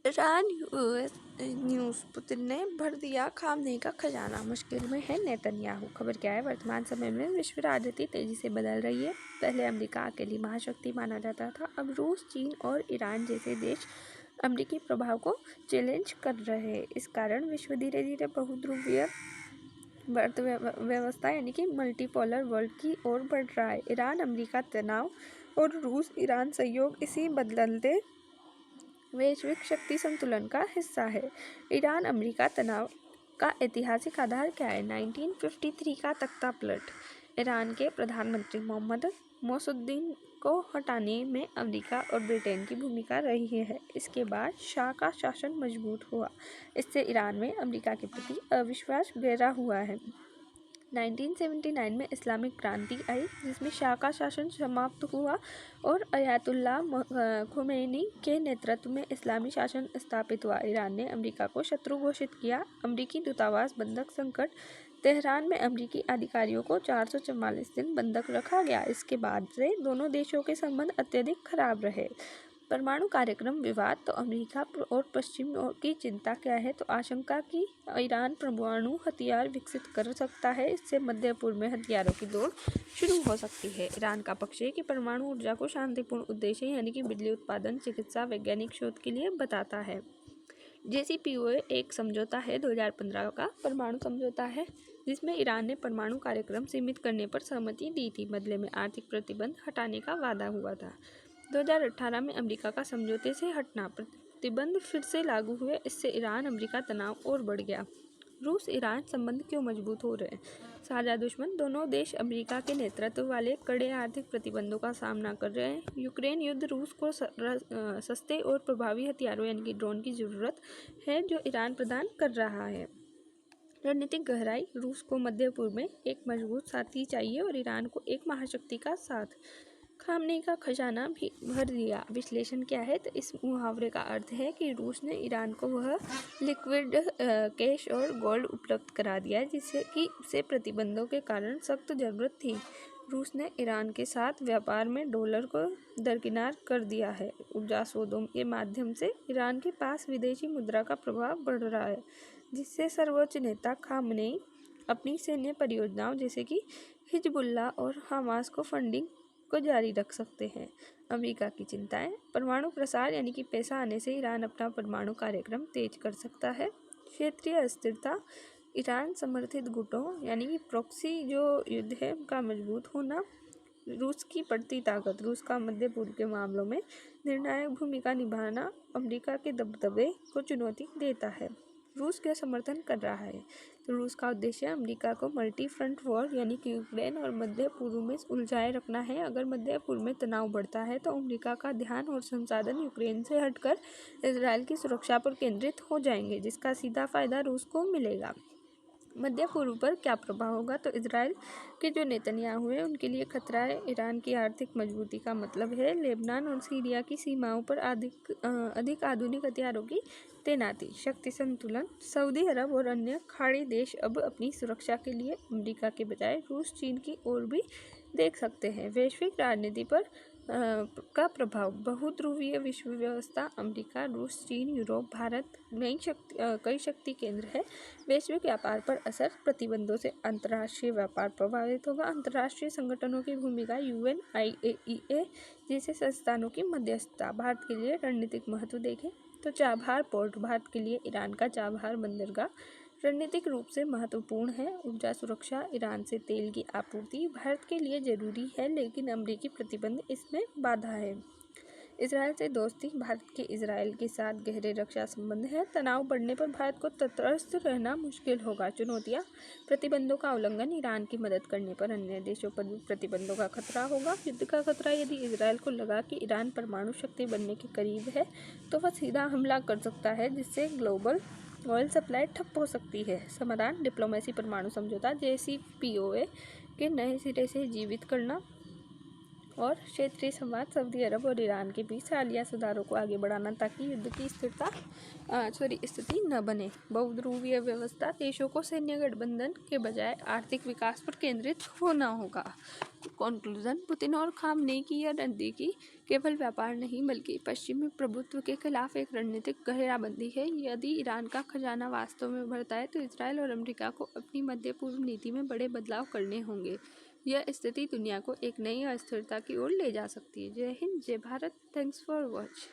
Iran US news, Putin ने भर दिया खामनेई का खजाना, मुश्किल में है नेतन्याहू। खबर क्या है? वर्तमान समय में विश्व राजनीति तेजी से बदल रही है। पहले अमेरिका अकेली महाशक्ति माना जाता था, अब रूस, चीन और ईरान जैसे देश अमेरिकी प्रभाव को चैलेंज कर रहे हैं। इस कारण विश्व धीरे धीरे बहुध्रुवीय व्यवस्था यानी कि मल्टीपोलर वर्ल्ड की ओर बढ़ रहा है। ईरान अमेरिका तनाव और रूस ईरान सहयोग इसी बदलते वैश्विक शक्ति संतुलन का हिस्सा है। ईरान अमेरिका तनाव का ऐतिहासिक आधार क्या है? 1953 का तख्ता पलट। ईरान के प्रधानमंत्री मोहम्मद मोसुद्दीन को हटाने में अमेरिका और ब्रिटेन की भूमिका रही है। इसके बाद शाह का शासन मजबूत हुआ। इससे ईरान में अमेरिका के प्रति अविश्वास गहरा हुआ है। 1979 में इस्लामिक क्रांति आई, जिसमें शाह का शासन समाप्त हुआ और अयातुल्लाह खुमैनी के नेतृत्व में इस्लामी शासन स्थापित हुआ। ईरान ने अमेरिका को शत्रु घोषित किया। अमेरिकी दूतावास बंधक संकट। तेहरान में अमेरिकी अधिकारियों को 444 दिन बंधक रखा गया। इसके बाद से दोनों देशों के संबंध अत्यधिक खराब रहे। परमाणु कार्यक्रम विवाद। तो अमेरिका और पश्चिम की चिंता क्या है? तो आशंका कि ईरान परमाणु हथियार विकसित कर सकता है। इससे मध्य पूर्व में हथियारों की दौड़ शुरू हो सकती है। ईरान का पक्ष है कि परमाणु ऊर्जा को शांतिपूर्ण उद्देश्य यानी कि बिजली उत्पादन, चिकित्सा, वैज्ञानिक शोध के लिए बताता है। JCPOA एक समझौता है 2015 का परमाणु समझौता है, जिसमें ईरान ने परमाणु कार्यक्रम सीमित करने पर सहमति दी थी। बदले में आर्थिक प्रतिबंध हटाने का वादा हुआ था। 2018 में अमेरिका का समझौते से हटना, प्रतिबंध फिर से लागू हुए। इससे ईरान अमेरिका तनाव और बढ़ गया। रूस ईरान संबंध क्यों मजबूत हो रहे हैं? साझा दुश्मन। दोनों देश अमेरिका के नेतृत्व वाले कड़े आर्थिक प्रतिबंधों का सामना कर रहे हैं। यूक्रेन युद्ध। रूस को सस्ते और प्रभावी हथियारों यानी कि ड्रोन की जरूरत है, जो ईरान प्रदान कर रहा है। रणनीतिक गहराई। रूस को मध्य पूर्व में एक मजबूत साथी चाहिए और ईरान को एक महाशक्ति का साथ। खामनेई का खजाना भी भर दिया। विश्लेषण क्या है? तो इस मुहावरे का अर्थ है कि रूस ने ईरान को वह लिक्विड कैश और गोल्ड उपलब्ध करा दिया है जिससे कि उसे प्रतिबंधों के कारण सख्त जरूरत थी। रूस ने ईरान के साथ व्यापार में डॉलर को दरकिनार कर दिया है। ऊर्जा सौदों के माध्यम से ईरान के पास विदेशी मुद्रा का प्रभाव बढ़ रहा है, जिससे सर्वोच्च नेता खामनेई अपनी सैन्य परियोजनाओं जैसे कि हिजबुल्लाह और हमास को फंडिंग को जारी रख सकते हैं। अमेरिका की चिंताएं। परमाणु प्रसार यानी कि पैसा आने से ईरान अपना परमाणु कार्यक्रम तेज कर सकता है। क्षेत्रीय अस्थिरता। ईरान समर्थित गुटों यानी कि प्रॉक्सी जो युद्ध है उनका मजबूत होना। रूस की बढ़ती ताकत। रूस का मध्य पूर्व के मामलों में निर्णायक भूमिका निभाना अमेरिका के दबदबे को चुनौती देता है। रूस क्या समर्थन कर रहा है? तो रूस का उद्देश्य अमेरिका को मल्टी फ्रंट वॉर यानी कि यूक्रेन और मध्य पूर्व में उलझाए रखना है। अगर मध्य पूर्व में तनाव बढ़ता है तो अमेरिका का ध्यान और संसाधन यूक्रेन से हटकर इजराइल की सुरक्षा पर केंद्रित हो जाएंगे, जिसका सीधा फायदा रूस को मिलेगा। मध्य पूर्व पर क्या प्रभाव होगा? तो इजराइल के जो नेतन्याहू है उनके लिए खतरा है। ईरान की आर्थिक मजबूती का मतलब है लेबनान और सीरिया की सीमाओं पर अधिक आधुनिक हथियारों की तैनाती। शक्ति संतुलन। सऊदी अरब और अन्य खाड़ी देश अब अपनी सुरक्षा के लिए अमेरिका के बजाय रूस, चीन की ओर भी देख सकते हैं। वैश्विक राजनीति पर का प्रभाव। बहुध्रुवीय विश्व व्यवस्था। अमेरिका, रूस, चीन, यूरोप, भारत कई शक्ति केंद्र है। वैश्विक व्यापार पर असर। प्रतिबंधों से अंतर्राष्ट्रीय व्यापार प्रभावित होगा। अंतर्राष्ट्रीय संगठनों की भूमिका। UN, IAEA जैसे संस्थानों की मध्यस्थता। भारत के लिए रणनीतिक महत्व देखें तो चाबहार पोर्ट भारत के लिए ईरान का चाबहार बंदरगाह रणनीतिक रूप से महत्वपूर्ण है। ऊर्जा सुरक्षा। ईरान से तेल की आपूर्ति भारत के लिए जरूरी है, लेकिन अमेरिकी प्रतिबंध इसमें बाधा है। इजराइल से दोस्ती। भारत के इजराइल के साथ गहरे रक्षा संबंध है। तनाव बढ़ने पर भारत को तटस्थ रहना मुश्किल होगा। चुनौतियाँ। प्रतिबंधों का उल्लंघन। ईरान की मदद करने पर अन्य देशों पर भी प्रतिबंधों का खतरा होगा। युद्ध का खतरा। यदि इजराइल को लगा कि ईरान परमाणु शक्ति बनने के करीब है तो वह सीधा हमला कर सकता है, जिससे ग्लोबल ऑयल सप्लाई ठप हो सकती है। समाधान। डिप्लोमेसी। परमाणु समझौता JCPOA के नए सिरे से जीवित करना और क्षेत्रीय संवाद। सऊदी अरब और ईरान के बीच हालिया सुधारों को आगे बढ़ाना ताकि युद्ध की स्थिति न बने। बहुध्रुवीय व्यवस्था। देशों को सैन्य गठबंधन के बजाय आर्थिक विकास पर केंद्रित होना होगा। कंक्लूजन, पुतिन और खामनेई की यह नज़दीकी केवल व्यापार नहीं बल्कि पश्चिमी प्रभुत्व के खिलाफ एक रणनीतिक घेराबंदी है। यदि ईरान का खजाना वास्तव में बढ़ता है तो इसराइल और अमेरिका को अपनी मध्य पूर्व नीति में बड़े बदलाव करने होंगे। यह स्थिति दुनिया को एक नई अस्थिरता की ओर ले जा सकती है। जय हिंद, जय भारत। Thanks for watch.